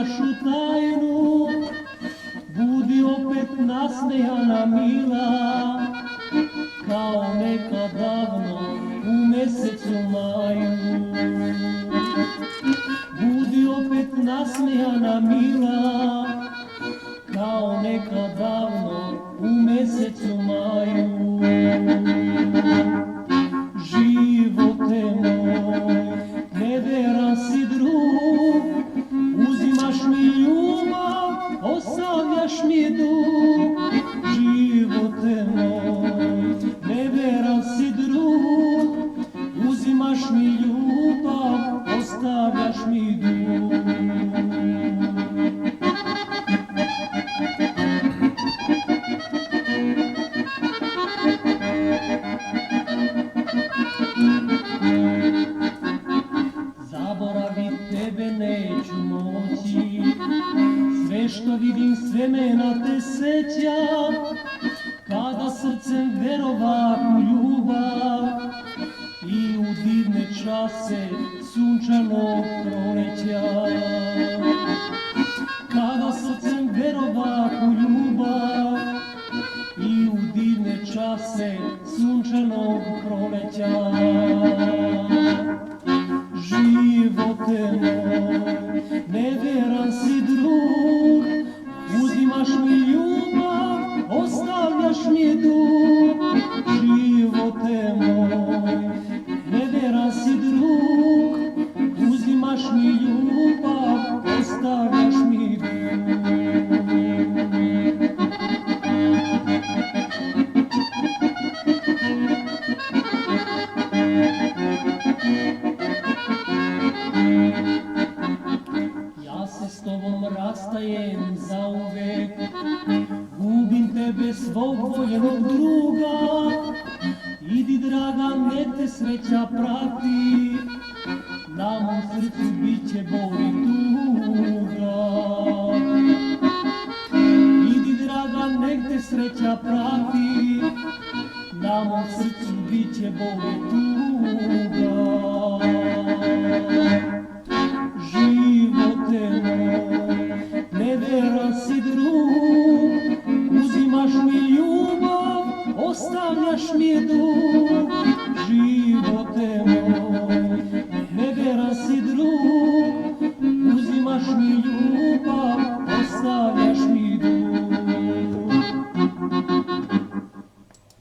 našu tajnu, budi opet nasmejana mila, kao nekad davno u mesecu maju. Budi opet nasmejana mila, kao nekad davno u mesecu maju. Živote moj, neveran si drug, uzimaš mi ljubav, ostavljaš mi dug. Živote moj, neveran si drug, uzimaš mi ljubav, ostavljaš mi dug. Zaboravit tebe neću moći, sve što vidim sve me na te seća, kada srcem verova u ljubav i u divne čase sunčanog proleća. Kada srcem verova u ljubav i u divne čase sunčanog proleća. Živote moj, neveran si drug, uzimaš mi ljubav, ostavljaš mi dug. Živote moj, neveran si drug, uzimaš mi ljubav, ostavljaš mi dug. Ja se s tobom rastajem zauvek, gubim tebe svog voljenog druga. Idi draga, ne te sreća prati, na mom srcu bit će bol i tuga. Idi draga, nek te sreća prati, na mom srcu bit će bol i tuga. Živote moj, neveran si drug, uzimaš mi ljubav, ostavljaš mi dug. Živote